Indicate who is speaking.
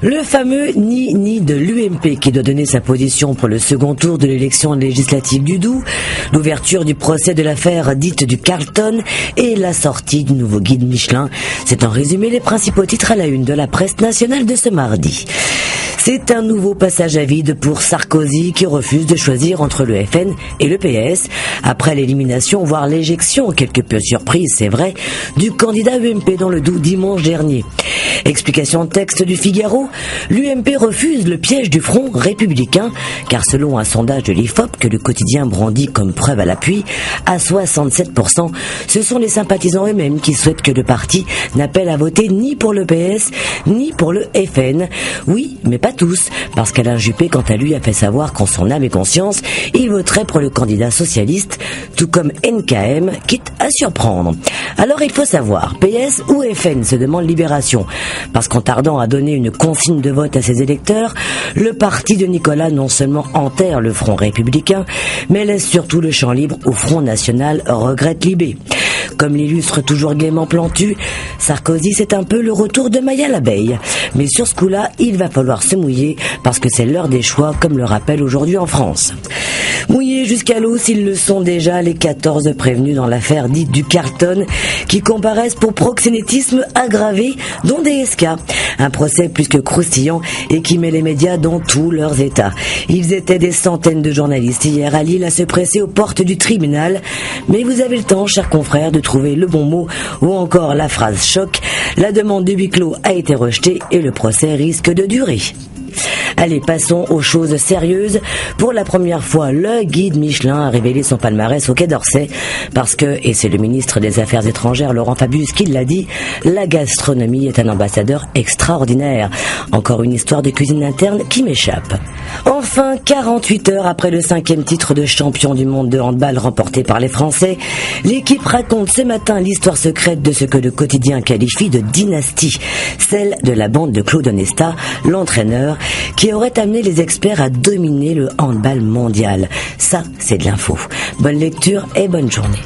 Speaker 1: Le fameux ni de l'UMP qui doit donner sa position pour le second tour de l'élection législative du Doubs, l'ouverture du procès de l'affaire dite du Carlton et la sortie du nouveau guide Michelin. C'est en résumé les principaux titres à la une de la presse nationale de ce mardi. C'est un nouveau passage à vide pour Sarkozy qui refuse de choisir entre le FN et le PS après l'élimination, voire l'éjection, quelque peu surprise, c'est vrai, du candidat UMP dans le Doubs dimanche dernier. Explication de texte du Figaro, l'UMP refuse le piège du Front républicain, car selon un sondage de l'IFOP que le quotidien brandit comme preuve à l'appui, à 67%, ce sont les sympathisants eux-mêmes qui souhaitent que le parti n'appelle à voter ni pour le PS, ni pour le FN. Oui, mais pas tous, parce qu'Alain Juppé, quant à lui, a fait savoir qu'en son âme et conscience, il voterait pour le candidat socialiste, tout comme NKM, quitte à surprendre. Alors il faut savoir, PS ou FN, se demande Libération, parce qu'en tardant à donner une consigne de vote à ses électeurs, le parti de Nicolas non seulement enterre le Front républicain, mais laisse surtout le champ libre au Front national, regrette Libé. Comme l'illustre toujours gaiement Plantu, Sarkozy c'est un peu le retour de Maya l'abeille. Mais sur ce coup-là, il va falloir se mouiller parce que c'est l'heure des choix, comme le rappelle aujourd'hui en France. Mouillés jusqu'à l'eau s'ils le sont déjà les 14 prévenus dans l'affaire dite du Carlton qui comparaissent pour proxénétisme aggravé, dont DSK. Un procès plus que croustillant et qui met les médias dans tous leurs états. Ils étaient des centaines de journalistes hier à Lille à se presser aux portes du tribunal. Mais vous avez le temps, chers confrères, de trouver le bon mot ou encore la phrase choc. La demande de huis clos a été rejetée et le procès risque de durer. Allez, passons aux choses sérieuses. Pour la première fois, le guide Michelin a révélé son palmarès au Quai d'Orsay parce que, et c'est le ministre des Affaires étrangères Laurent Fabius qui l'a dit, la gastronomie est un ambassadeur extraordinaire. Encore une histoire de cuisine interne qui m'échappe. Enfin, 48 heures après le 5e titre de champion du monde de handball remporté par les Français, l'équipe raconte ce matin l'histoire secrète de ce que le quotidien qualifie de dynastie, celle de la bande de Claude Onesta, l'entraîneur, qui aurait amené les experts à dominer le handball mondial. Ça, c'est de l'info. Bonne lecture et bonne journée.